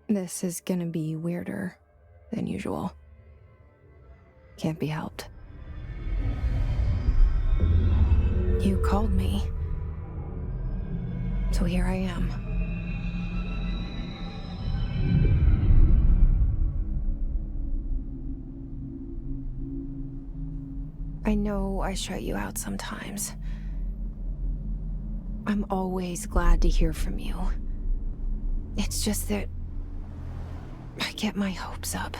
This is gonna be weirder than usual. Can't be helped. You called me. So here I am. I know I shut you out sometimes. I'm always glad to hear from you. It's just that I get my hopes up.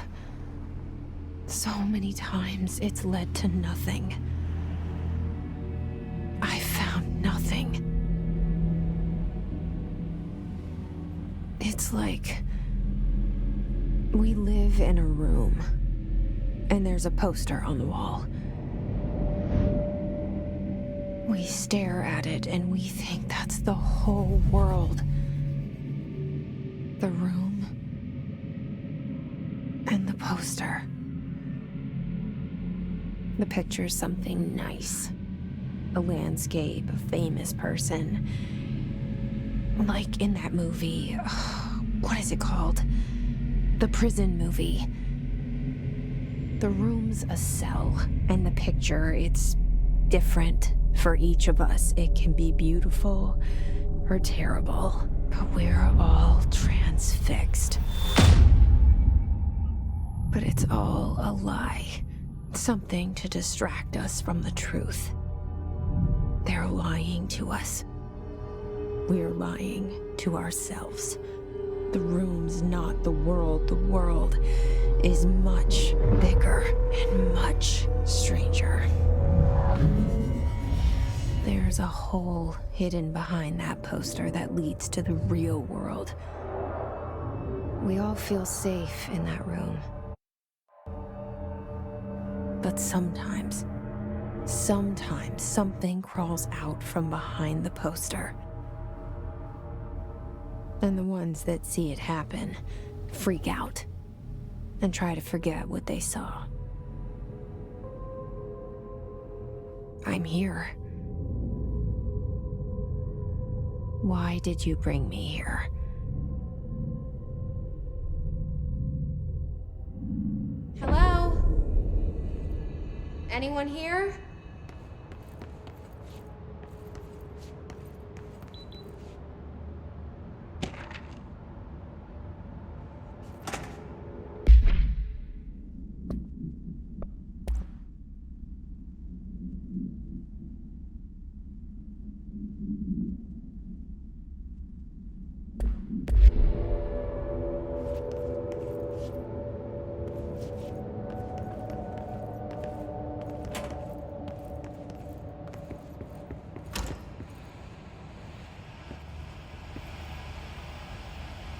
So many times it's led to nothing. I found nothing. It's like we live in a room, and there's a poster on the wall. We stare at it and we think that's the whole world. The room and the poster. The picture's something nice. A landscape, a famous person. Like in that movie, what is it called? The prison movie. The room's a cell, and the picture, it's different for each of us. It can be beautiful or terrible, but we're all transfixed. But it's all a lie. Something to distract us from the truth. They're lying to us. We're lying to ourselves. The room's not the world. The world is much bigger and much stranger. There's a hole hidden behind that poster that leads to the real world. We all feel safe in that room. But sometimes something crawls out from behind the poster. And the ones that see it happen freak out and try to forget what they saw. I'm here. Why did you bring me here? Hello? Anyone here?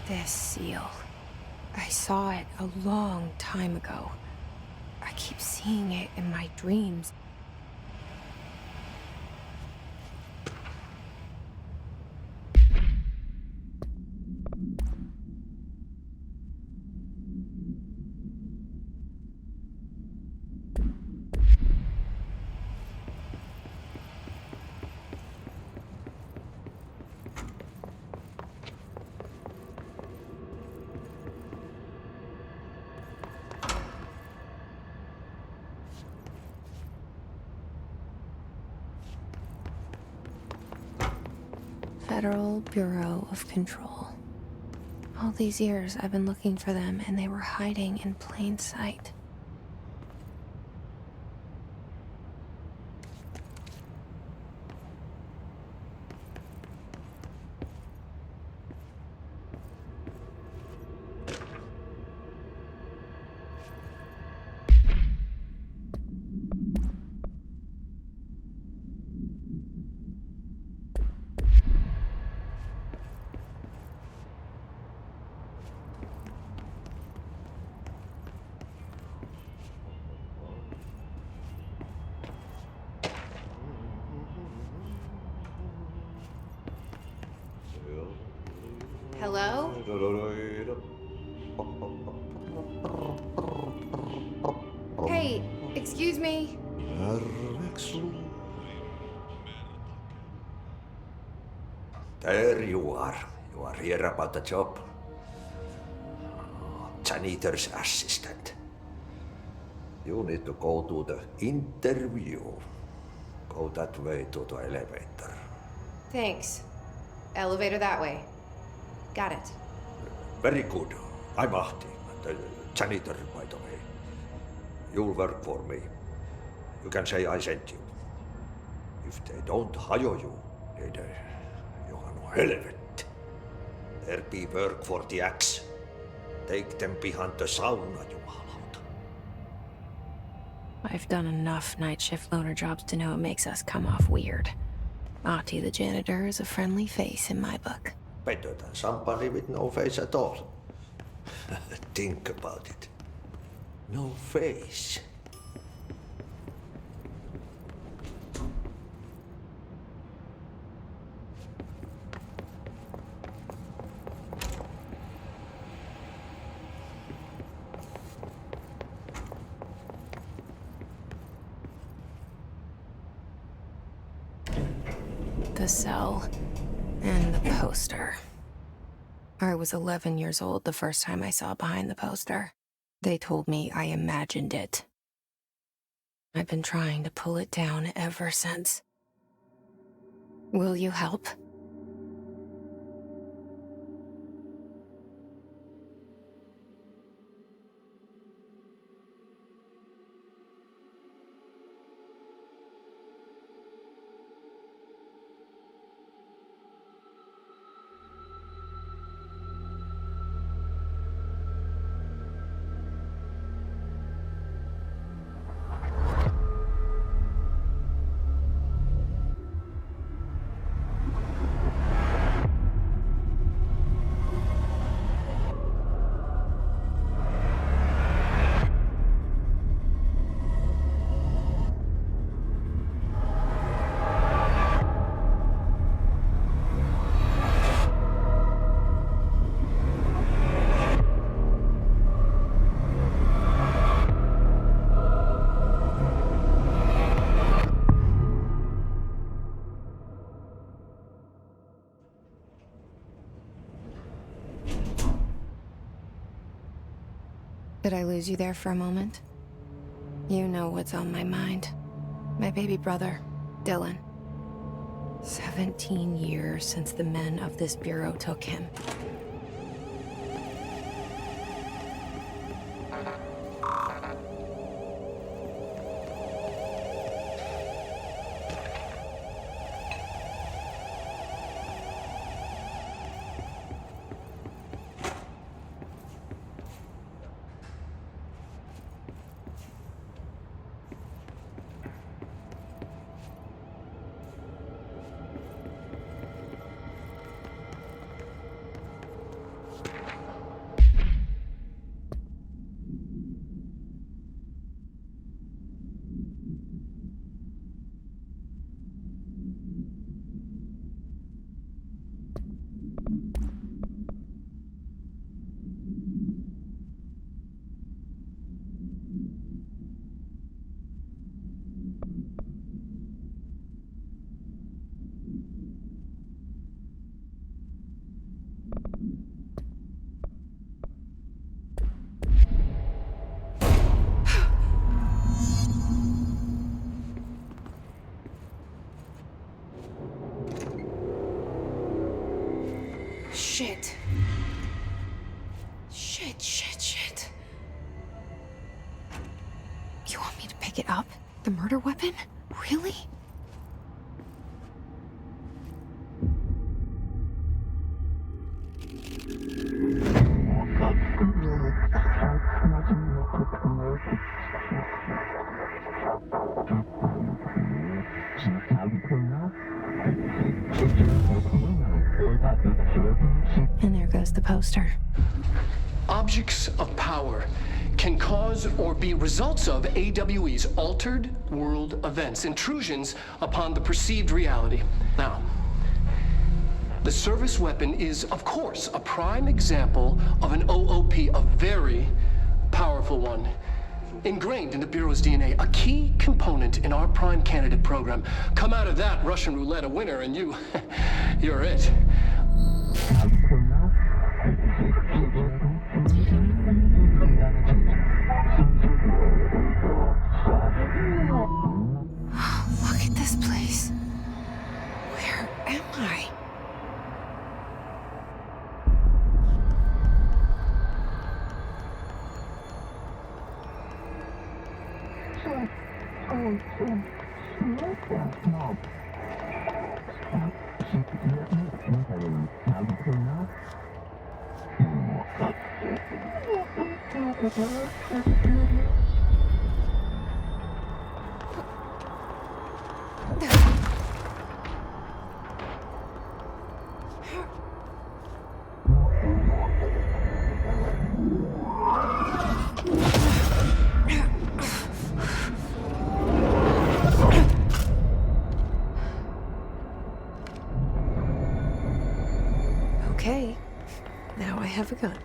This seal. I saw it a long time ago. I keep seeing it in my dreams. Federal Bureau of Control. All these years I've been looking for them, and they were hiding in plain sight. Hello? Hey, excuse me. There you are. You are here about the job. janitor's assistant. You need to go to the interview. Go that way to the elevator. Thanks. Elevator that way. Got it. Very good. I'm Ahti, the janitor, by the way. You'll work for me. You can say I sent you. If they don't hire you, then you are no helvet. There be work for the axe. Take them behind the sauna, jumalauta. I've done enough night shift loner jobs to know it makes us come off weird. Ahti the janitor is a friendly face in my book. Better than somebody with no face at all. Think about it. No face. The cell and the poster. I was 11 years old the first time I saw behind the poster. They told me I imagined it. I've been trying to pull it down ever since. Will you help? Did I lose you there for a moment? You know what's on my mind. My baby brother, Dylan. 17 years since the men of this bureau took him. Shit. Shit. You want me to pick it up? The murder weapon? Really? And there goes the poster. Objects of power can cause or be results of AWE's altered world events, intrusions upon the perceived reality. Now, the service weapon is, of course, a prime example of an OOP, a very powerful one. Ingrained in the Bureau's DNA, a key component in our prime candidate program. Come out of that Russian roulette a winner and you're it. Okay, now I have a gun.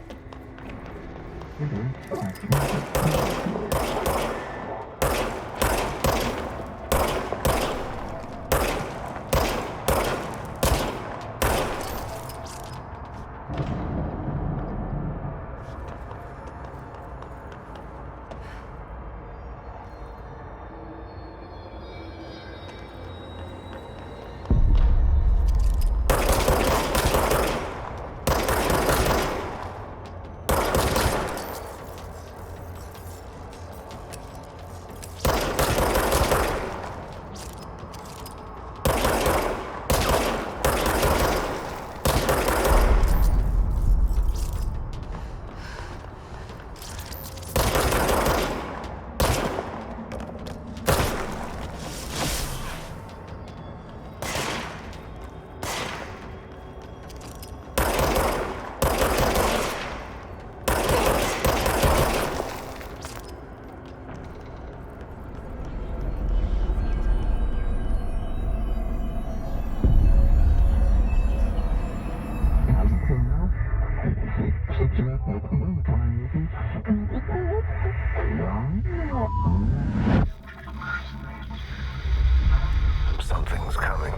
Something's coming.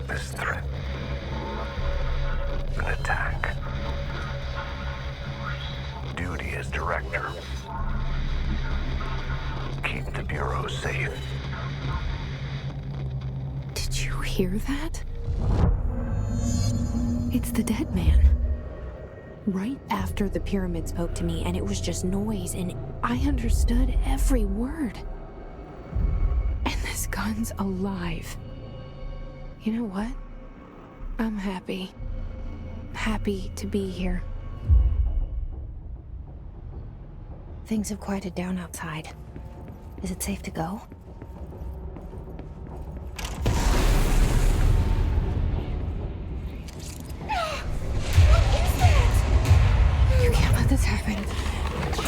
This threat. An attack. Duty as director. Keep the Bureau safe. Did you hear that? It's the dead man. Right after the pyramid spoke to me, and it was just noise, and I understood every word. And this gun's alive. You know what? I'm happy. Happy to be here. Things have quieted down outside. Is it safe to go? You can't let this happen.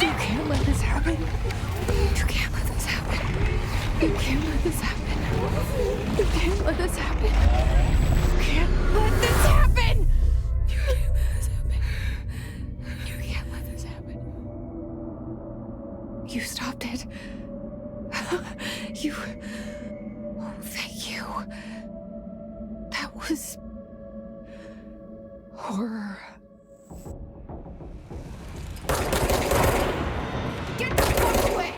You can't let this happen. You can't let this happen. You can't let this happen. You can't let this happen. You can't let this happen. You can't let this happen. You can't let this happen. You stopped it. You... Oh, thank you. That was... horror. Get the fuck away!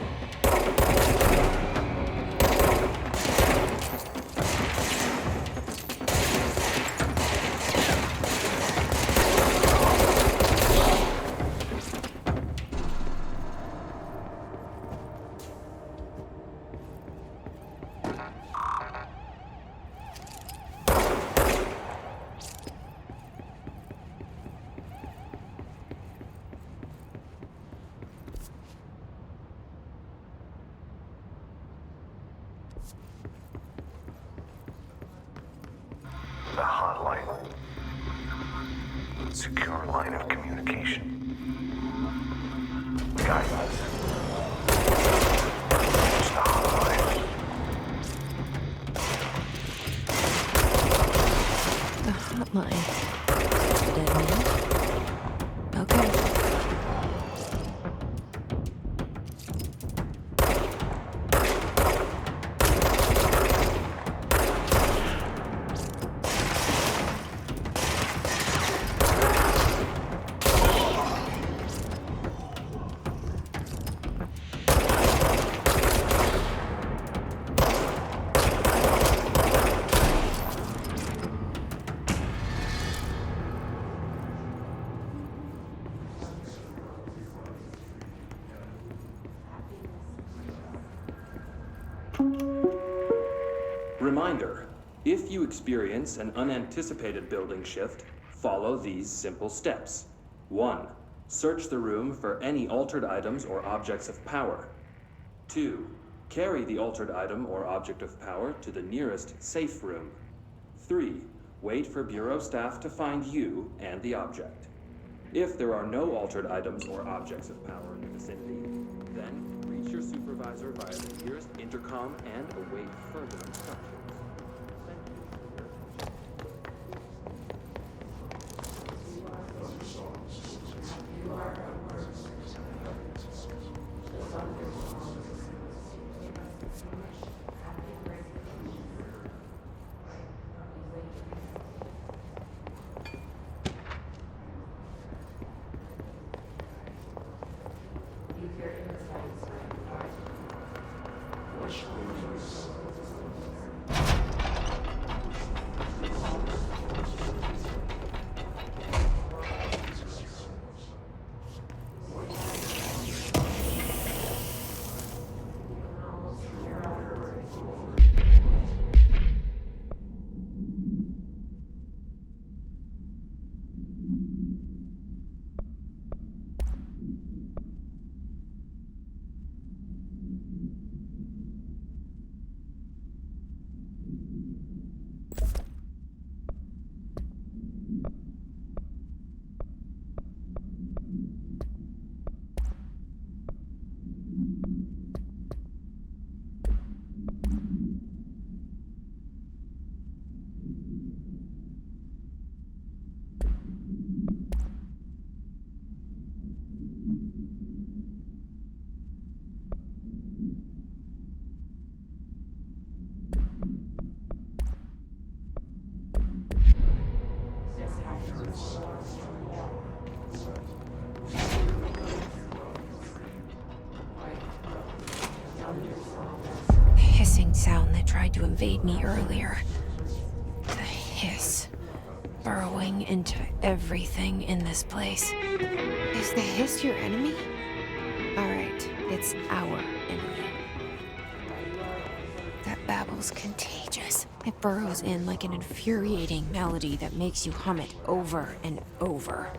The hotline. Secure line of communication. Guidance. It's the hotline. The hotline. The dead man? Okay. Reminder, if you experience an unanticipated building shift, follow these simple steps. 1. Search the room for any altered items or objects of power. 2. Carry the altered item or object of power to the nearest safe room. 3. Wait for Bureau staff to find you and the object. If there are no altered items or objects of power in the vicinity, then reach your supervisor via the nearest intercom and await further instructions. Sound that tried to invade me earlier. The hiss, burrowing into everything in this place. Is the hiss your enemy? Alright, it's our enemy. That babble's contagious. It burrows in like an infuriating melody that makes you hum it over and over.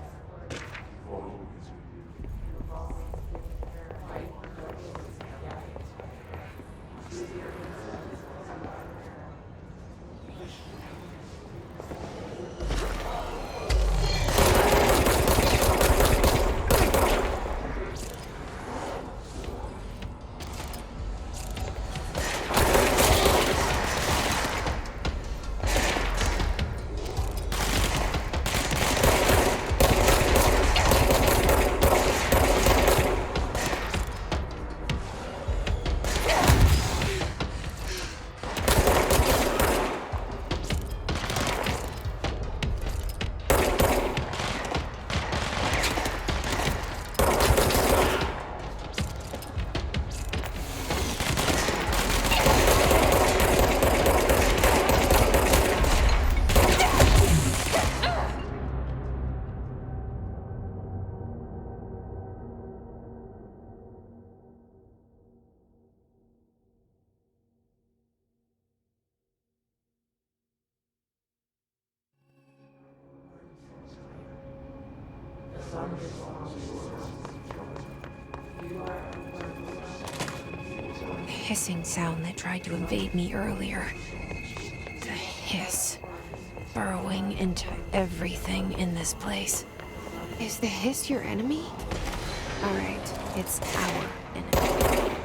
The hissing sound that tried to invade me earlier. The hiss, burrowing into everything in this place. Is the hiss your enemy? Alright, it's our enemy.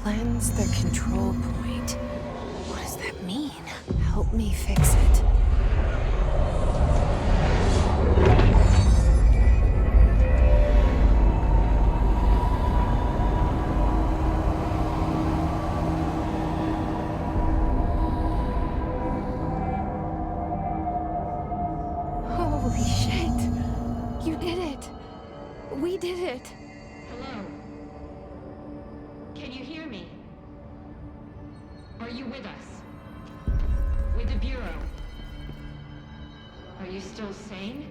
Cleanse the control point. What does that mean? Help me fix it. Holy shit! You did it! We did it! Hello? Can you hear me? Are you with us? With the Bureau? Are you still sane?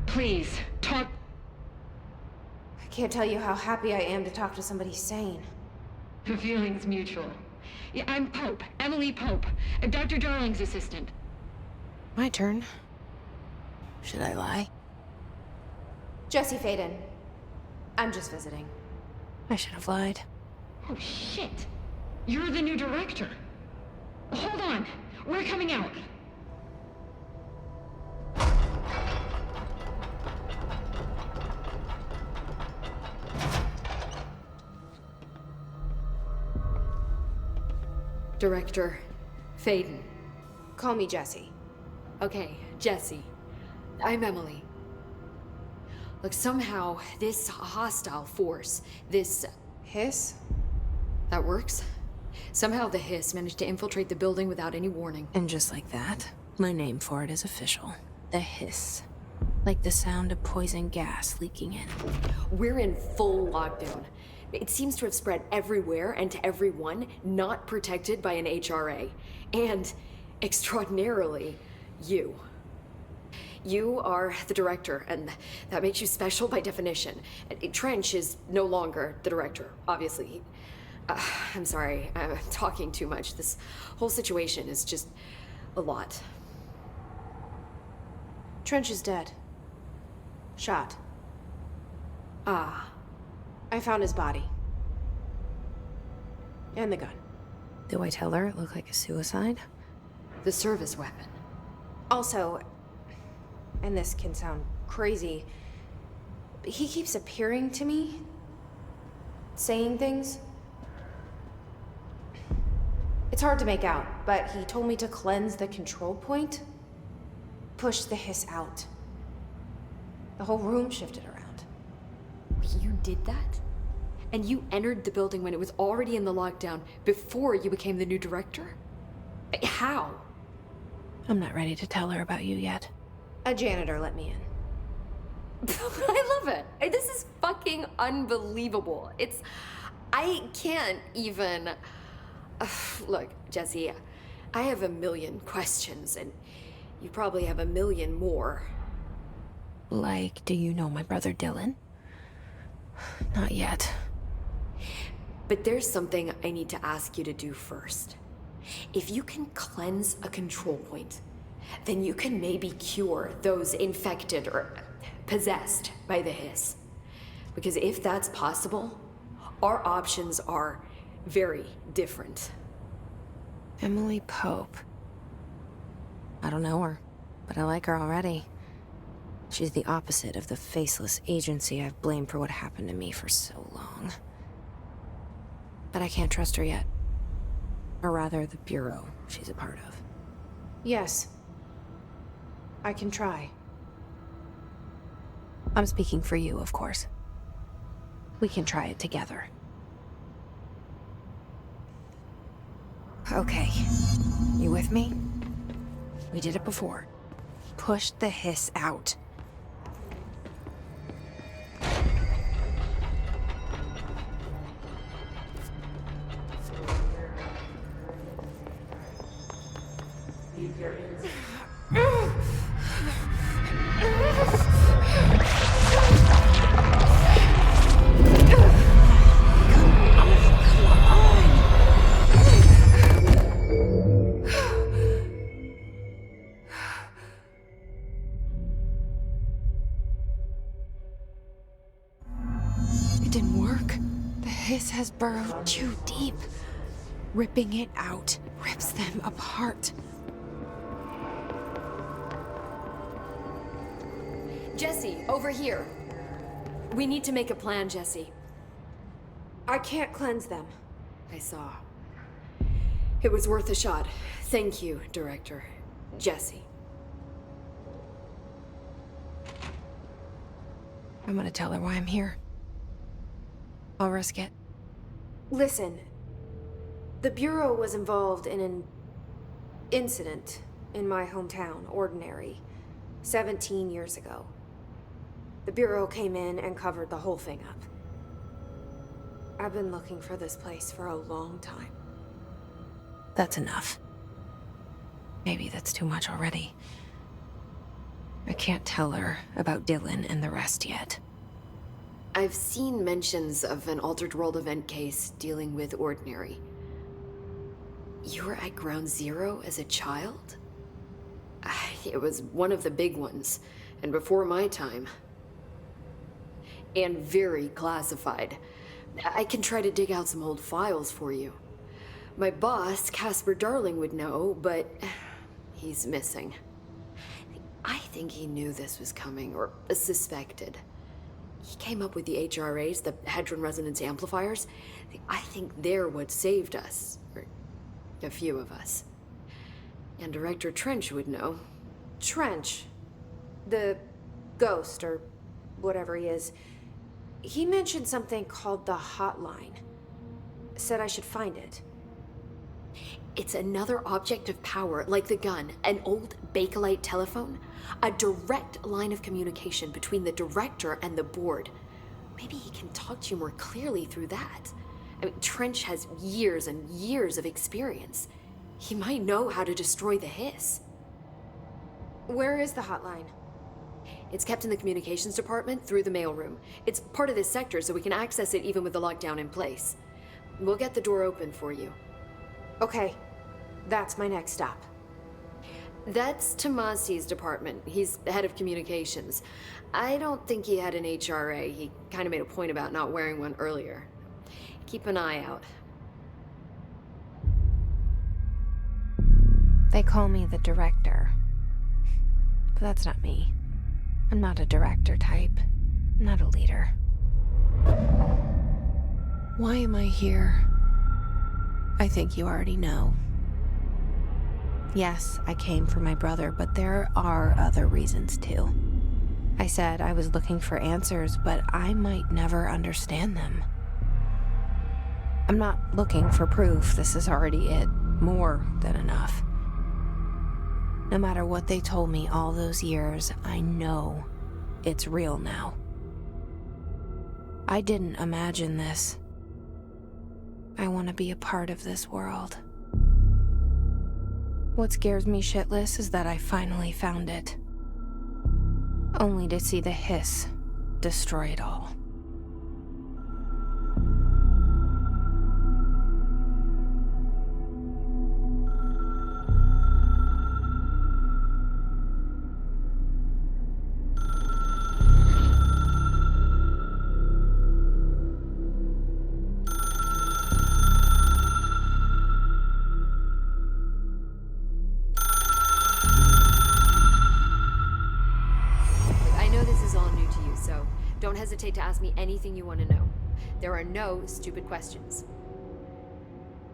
Please, talk. I can't tell you how happy I am to talk to somebody sane. The feeling's mutual. Yeah, I'm Pope, Emily Pope, Dr. Darling's assistant. My turn. Should I lie? Jesse Faden. I'm just visiting. I should have lied. Oh, shit. You're the new director. Hold on. We're coming out. Director Faden. Call me Jesse. Okay, Jesse. I'm Emily. Look, somehow this hostile force, this... Hiss? that works? Somehow the hiss managed to infiltrate the building without any warning. And just like that, my name for it is official. The hiss. Like the sound of poison gas leaking in. We're in full lockdown. It seems to have spread everywhere and to everyone not protected by an HRA. And, extraordinarily, you. You are the director, and that makes you special by definition. Trench is no longer the director, obviously. I'm sorry, I'm talking too much. This whole situation is just a lot. Trench is dead. Shot. Ah. I found his body. And the gun. Do I tell her it looked like a suicide? The service weapon. Also, and this can sound crazy, but he keeps appearing to me, saying things. It's hard to make out, but he told me to cleanse the control point, push the hiss out. The whole room shifted around. You did that? And you entered the building when it was already in the lockdown before you became the new director? How? I'm not ready to tell her about you yet. A janitor let me in. I love it. This is fucking unbelievable. I can't even... Look, Jesse, I have a million questions, and you probably have a million more. Like, do you know my brother Dylan? Not yet. But there's something I need to ask you to do first. If you can cleanse a control point, then you can maybe cure those infected or possessed by the hiss. Because if that's possible, our options are very different. Emily Pope. I don't know her, but I like her already. She's the opposite of the faceless agency I've blamed for what happened to me for so long. But I can't trust her yet. Or rather, the Bureau she's a part of. Yes. I can try. I'm speaking for you, of course. We can try it together. Okay. You with me? We did it before. Push the hiss out. It didn't work. The hiss has burrowed too deep. Ripping it out rips them apart. Jesse, over here. We need to make a plan, Jesse. I can't cleanse them. I saw. It was worth a shot. Thank you, Director. Jesse. I'm gonna tell her why I'm here. I'll risk it. Listen, the Bureau was involved in an incident in my hometown, Ordinary, 17 years ago. The Bureau came in and covered the whole thing up. I've been looking for this place for a long time. That's enough. Maybe that's too much already. I can't tell her about Dylan and the rest yet. I've seen mentions of an Altered World event case dealing with Ordinary. You were at Ground Zero as a child? It was one of the big ones, and before my time. And very classified. I can try to dig out some old files for you. My boss, Casper Darling, would know, but he's missing. I think he knew this was coming, or suspected. He came up with the HRAs, the Hadron Resonance Amplifiers. I think they're what saved us, or a few of us. And Director Trench would know. Trench? The ghost, or whatever he is. He mentioned something called the hotline. Said I should find it. It's another object of power, like the gun, an old Bakelite telephone. A direct line of communication between the director and the board. Maybe he can talk to you more clearly through that. I mean, Trench has years and years of experience. He might know how to destroy the hiss. Where is the hotline? It's kept in the communications department through the mailroom. It's part of this sector, so we can access it even with the lockdown in place. We'll get the door open for you. Okay, that's my next stop. That's Tomasi's department. He's the head of communications. I don't think he had an HRA. He kind of made a point about not wearing one earlier. Keep an eye out. They call me the director. But that's not me. I'm not a director type. I'm not a leader. Why am I here? I think you already know. Yes, I came for my brother, but there are other reasons too. I said I was looking for answers, but I might never understand them. I'm not looking for proof. This is already it. More than enough. No matter what they told me all those years, I know it's real now. I didn't imagine this. I want to be a part of this world. What scares me shitless is that I finally found it. Only to see the hiss destroy it all. Don't hesitate to ask me anything you want to know. There are no stupid questions.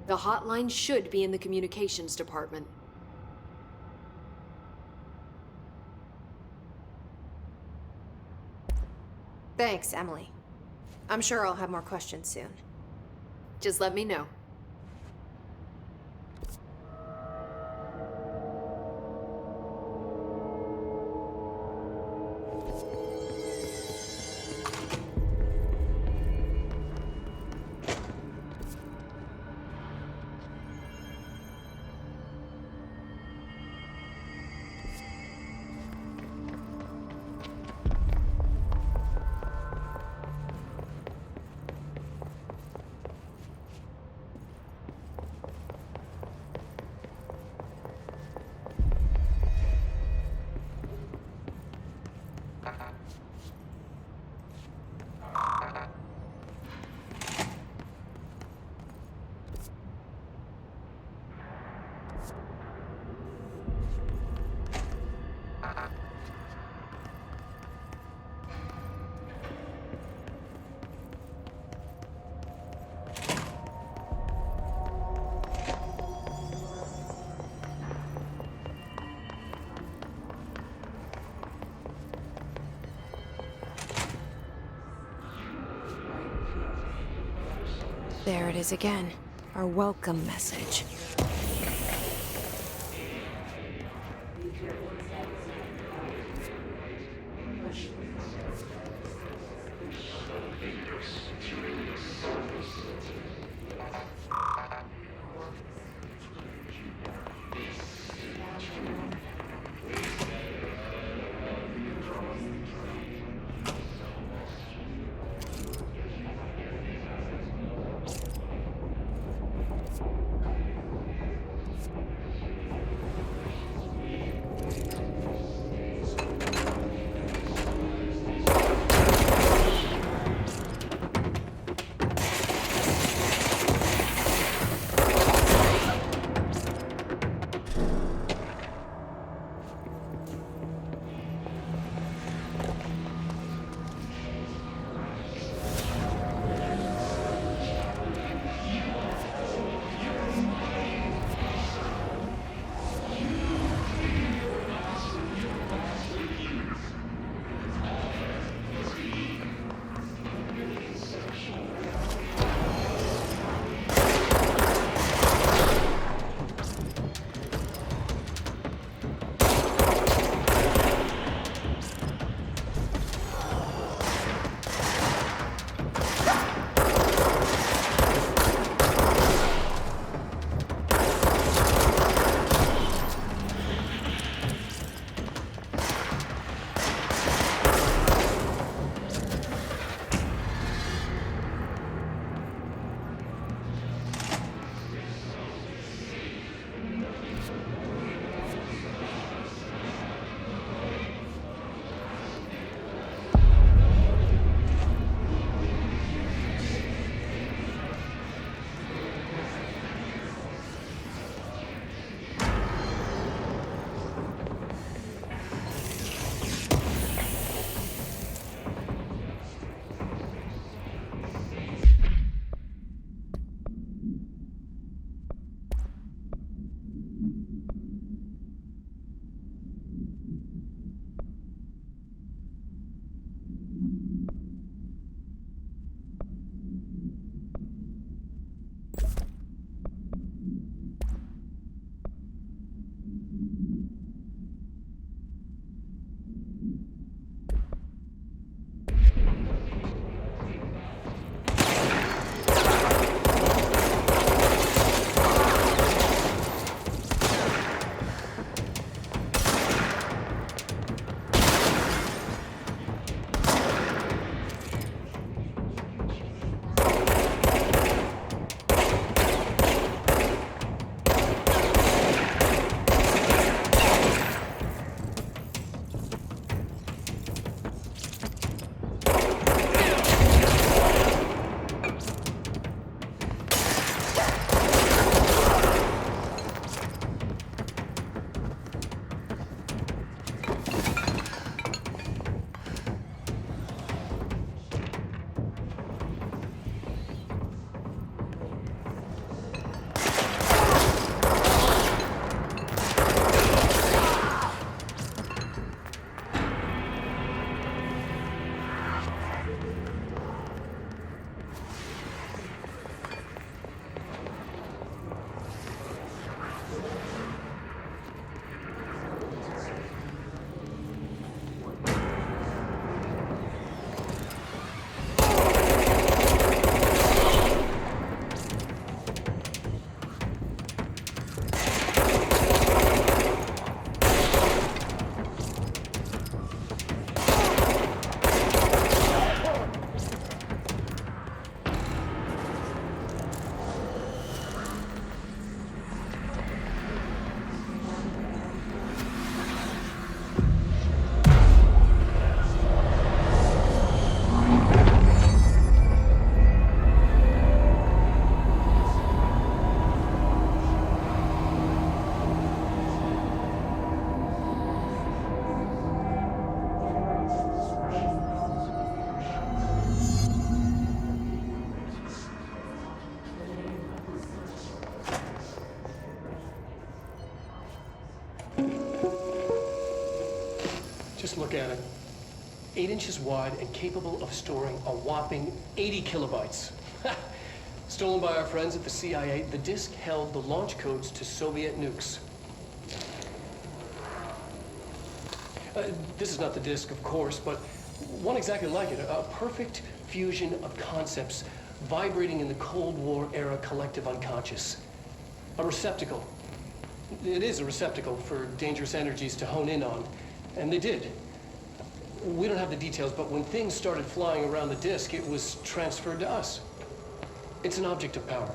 The hotline should be in the communications department. Thanks, Emily. I'm sure I'll have more questions soon. Just let me know. There it is again. Our welcome message. Just look at it. 8 inches wide and capable of storing a whopping 80 kilobytes. Stolen by our friends at the CIA, the disk held the launch codes to Soviet nukes. This is not the disk, of course, but one exactly like it. A perfect fusion of concepts vibrating in the Cold War era collective unconscious. A receptacle. It is a receptacle for dangerous energies to hone in on. And they did. We don't have the details, but when things started flying around the disk, it was transferred to us. It's an object of power.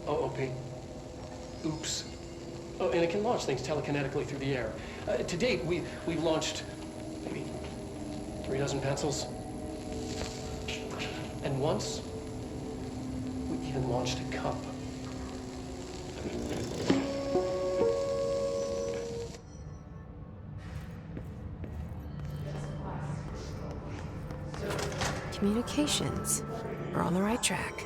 OOP. Oops. Oh, and it can launch things telekinetically through the air. To date, we've launched maybe 3 dozen pencils. And once, we even launched a cup. Communications. We're on the right track.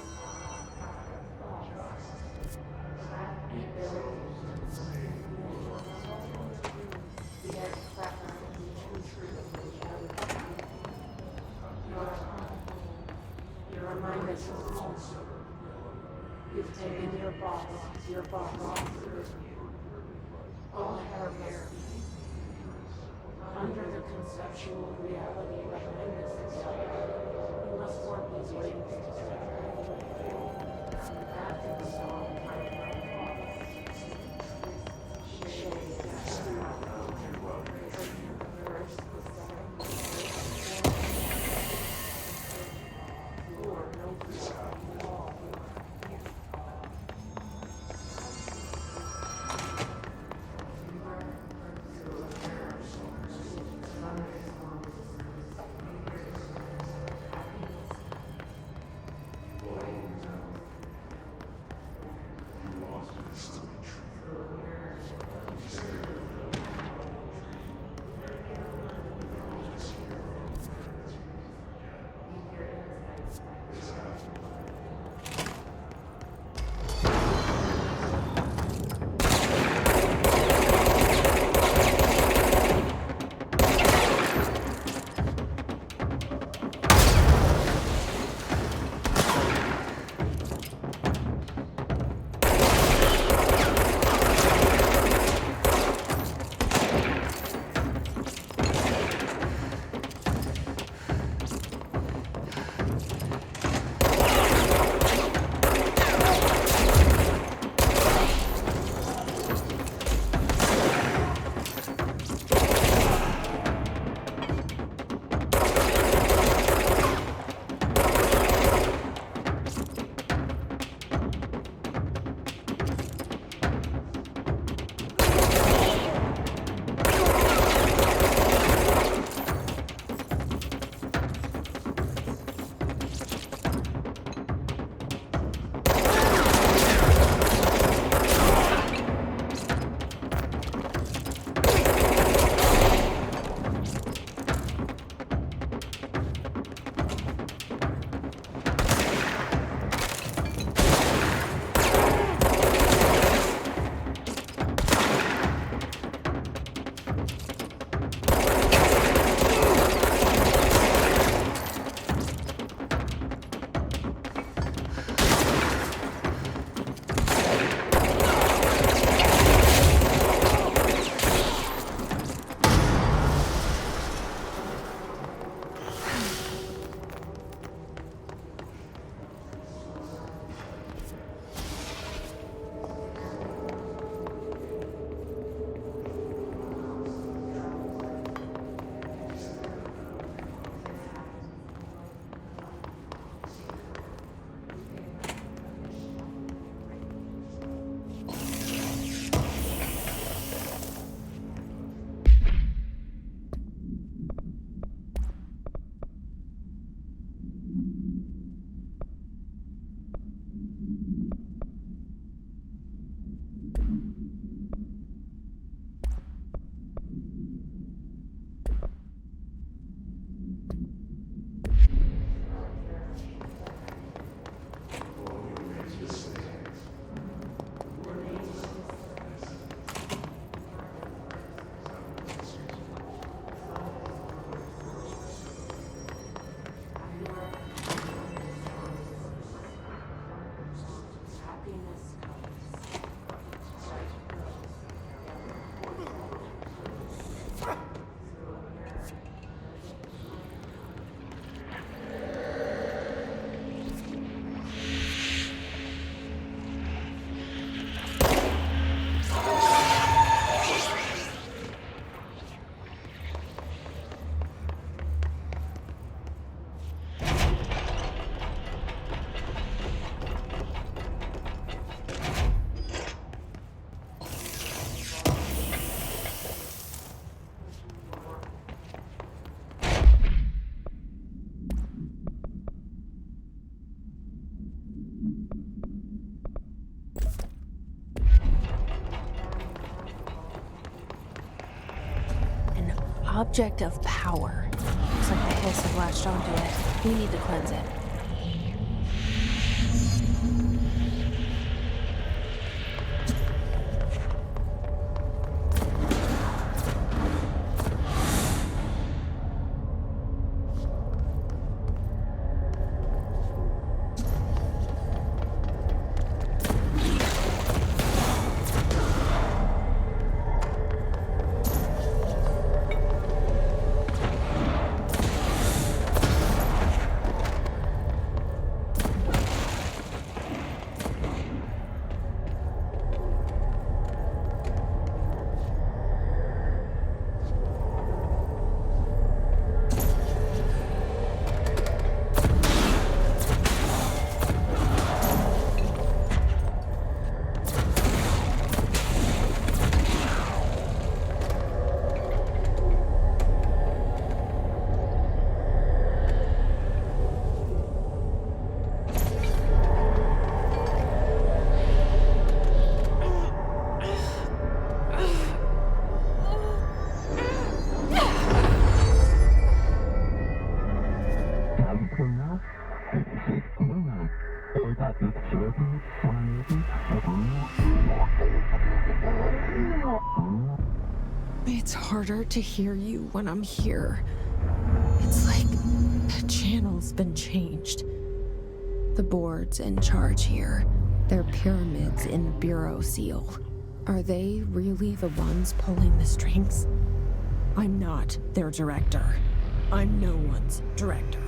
You've taken your boss with you. All hardware. Under the conceptual reality behind this society, you must work these wings to that can solve object of power. Looks like the hiss have latched onto it. We need to cleanse it. It's harder to hear you when I'm here. It's like the channel's been changed. The board's in charge here. They're pyramids in the Bureau seal. Are they really the ones pulling the strings? I'm not their director. I'm no one's director.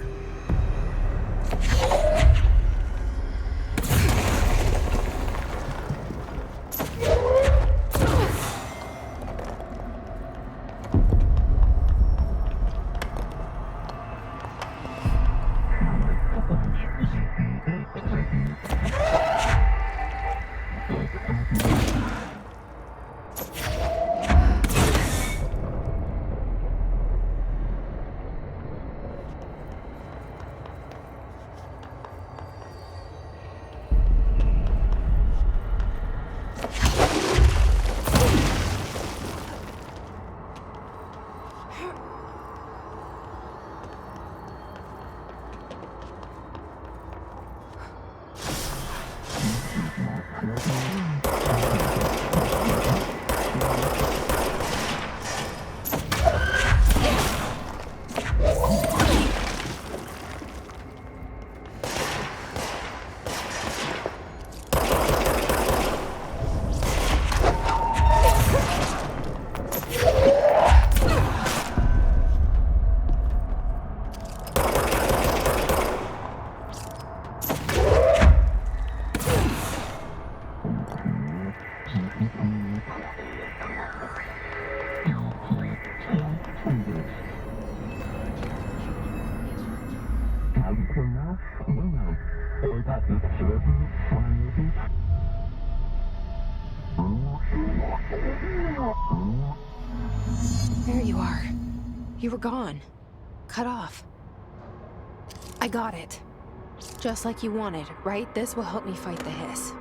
There you are. You were gone. Cut off. I got it. Just like you wanted, right? This will help me fight the hiss.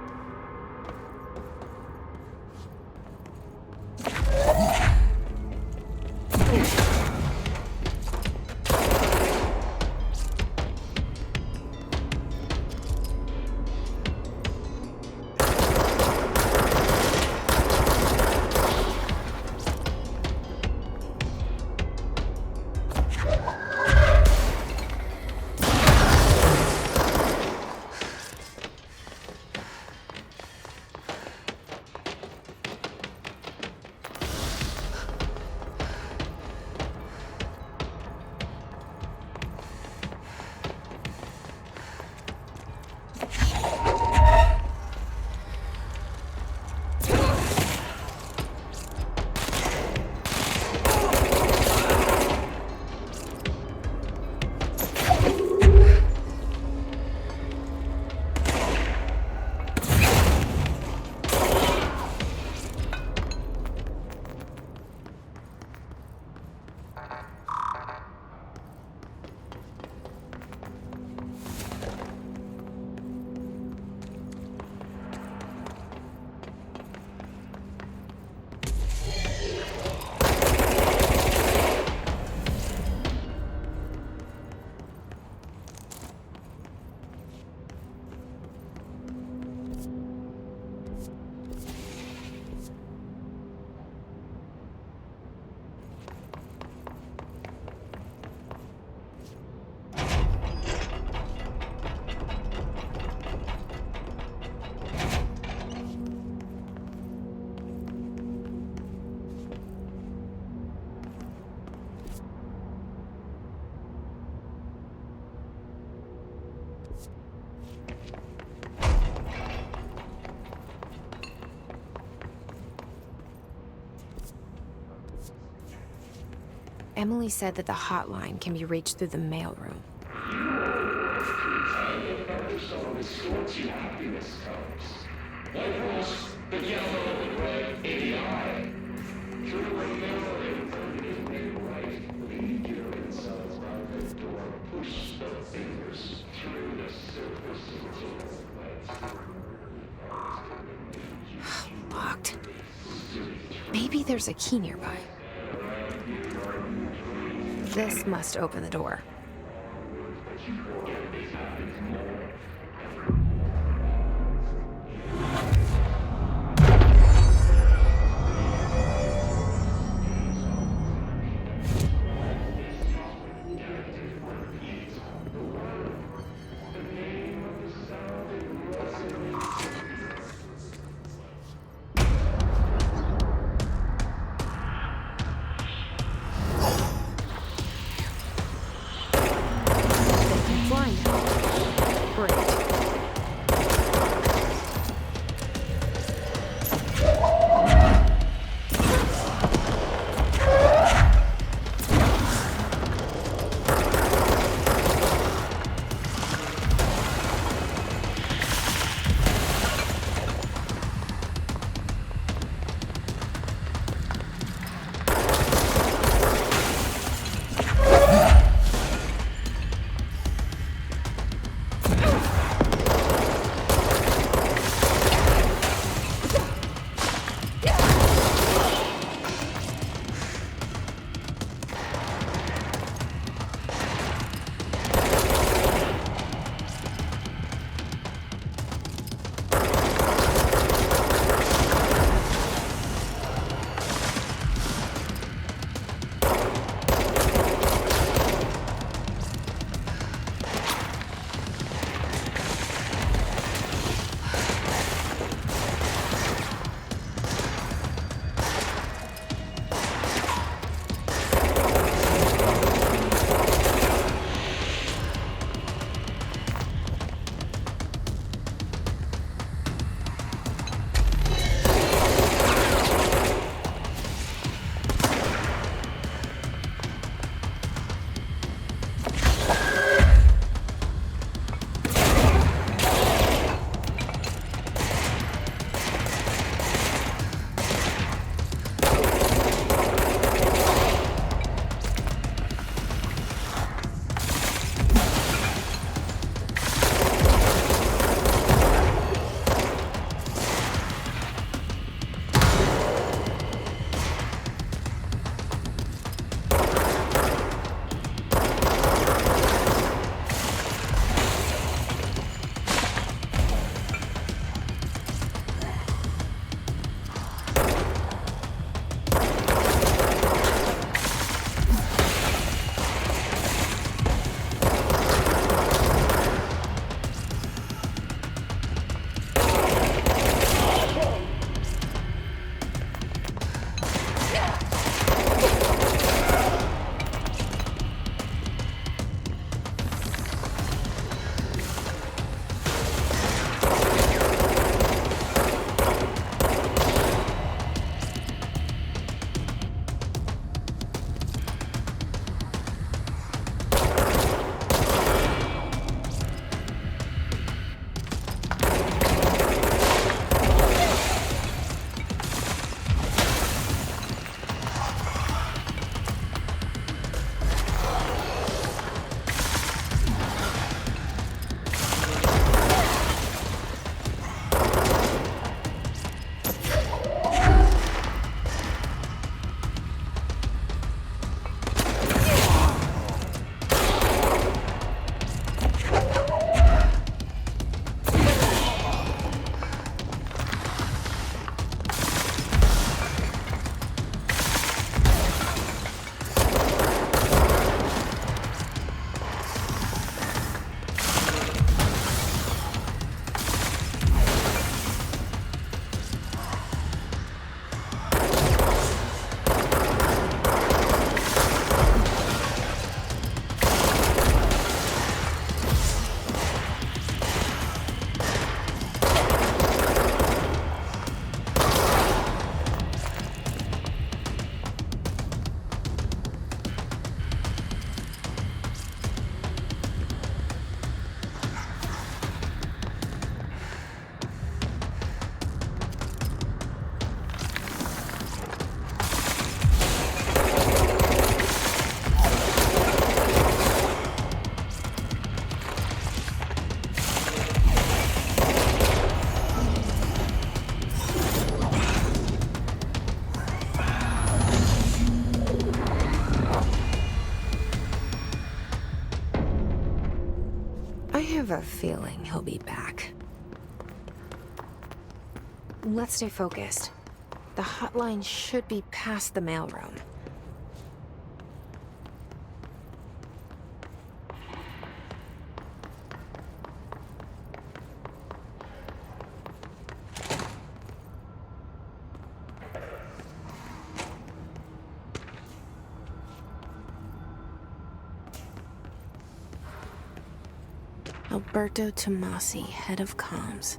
Emily said that the hotline can be reached through the mailroom. Locked. Maybe there's a key nearby. This must open the door. Flying. have a feeling he'll be back. Let's stay focused. The hotline should be past the mailroom. Alberto Tomasi, head of comms.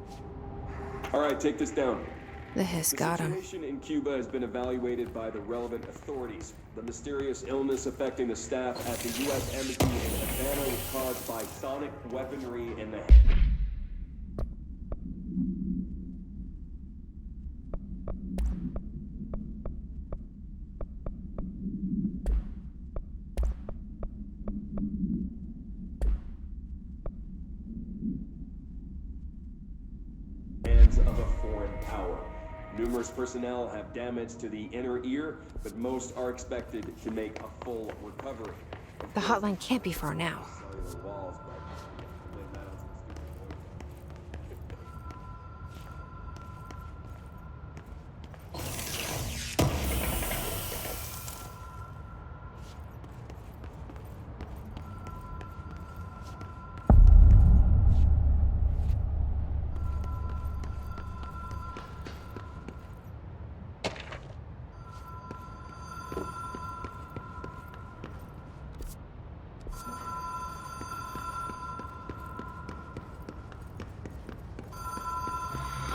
All right, take this down. The hiss got him. The situation in Cuba has been evaluated by the relevant authorities. The mysterious illness affecting the staff at the U.S. Embassy in Havana was caused by sonic weaponry in the... hands of a foreign power. Numerous personnel have damage to the inner ear, but most are expected to make a full recovery. The hotline can't be far now. Cellular walls, but blame that on some stupid voice.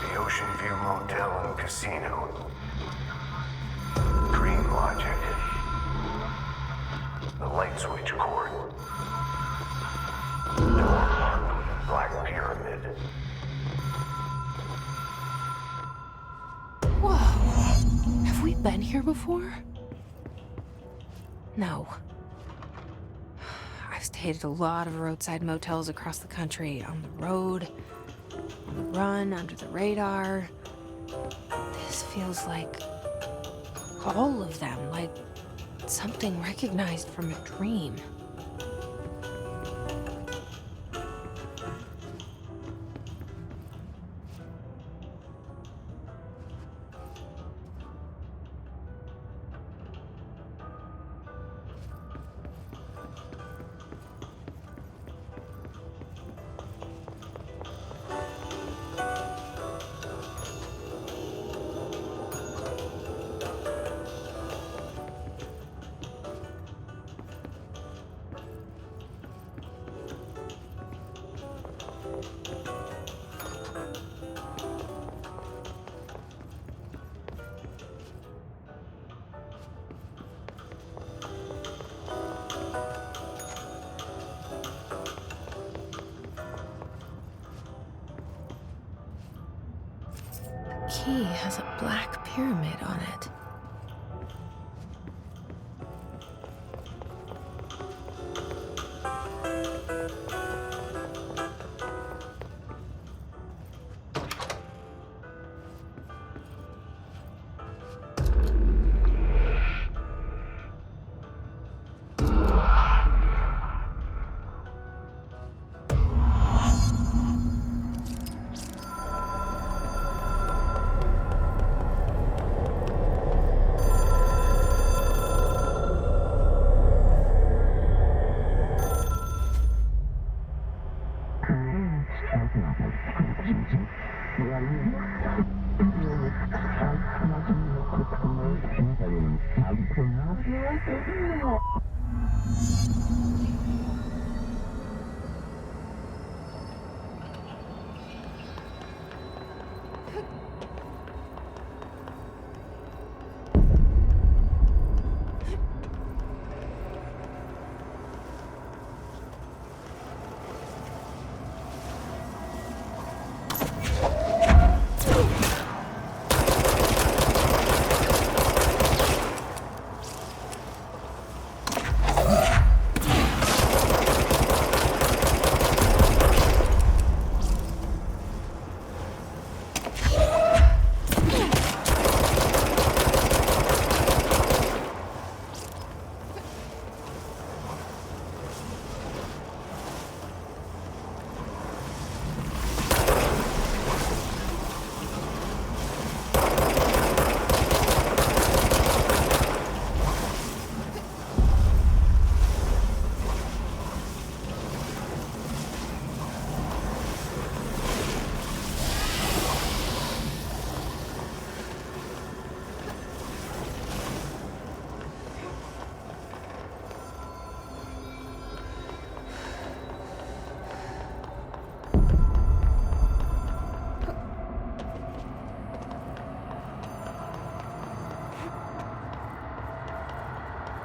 The Ocean View Motel and Casino. Dream Logic. The light switch cord. Door marked with a black pyramid. Whoa! Have we been here before? No. I've stayed at a lot of roadside motels across the country, on the road, on the run, under the radar. This feels like all of them, like something recognized from a dream. Key has a black pyramid on it.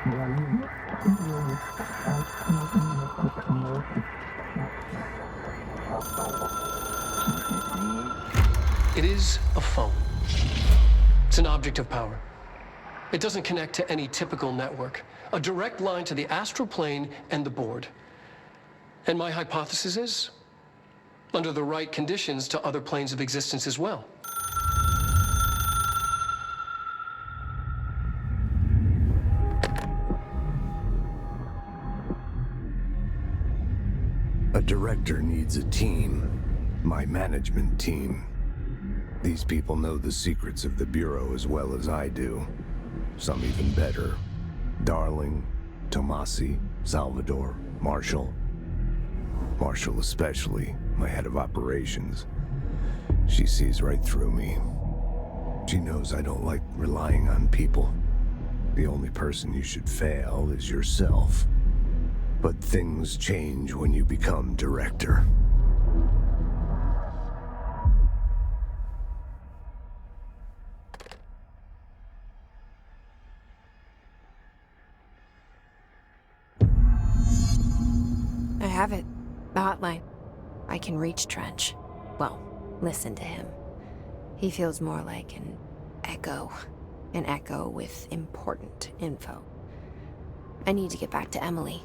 It is a phone. It's an object of power. It doesn't connect to any typical network. A direct line to the astral plane and the board. And my hypothesis is, under the right conditions, to other planes of existence as well. A director needs a team. My management team. These people know the secrets of the Bureau as well as I do. Some even better. Darling, Tomasi, Salvador, Marshall. Marshall especially, my head of operations. She sees right through me. She knows I don't like relying on people. The only person you should fail is yourself. But things change when you become director. I have it. The hotline. I can reach Trench. Well, listen to him. He feels more like an echo. An echo with important info. I need to get back to Emily.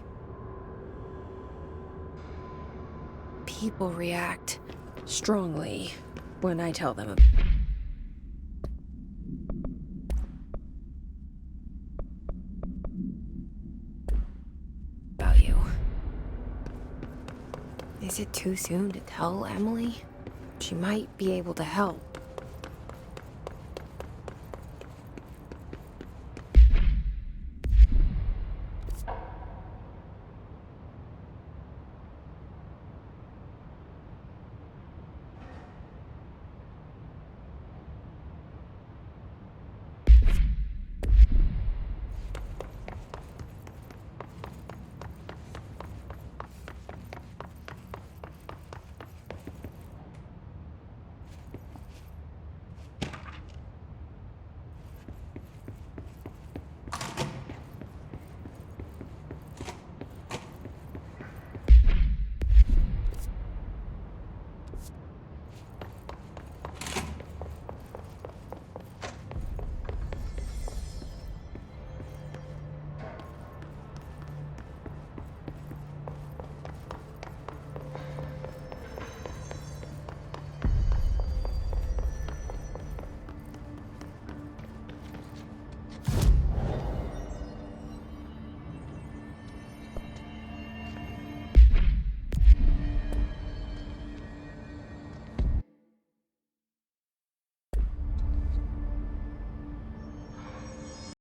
People react strongly when I tell them about you. Is it too soon to tell Emily? She might be able to help.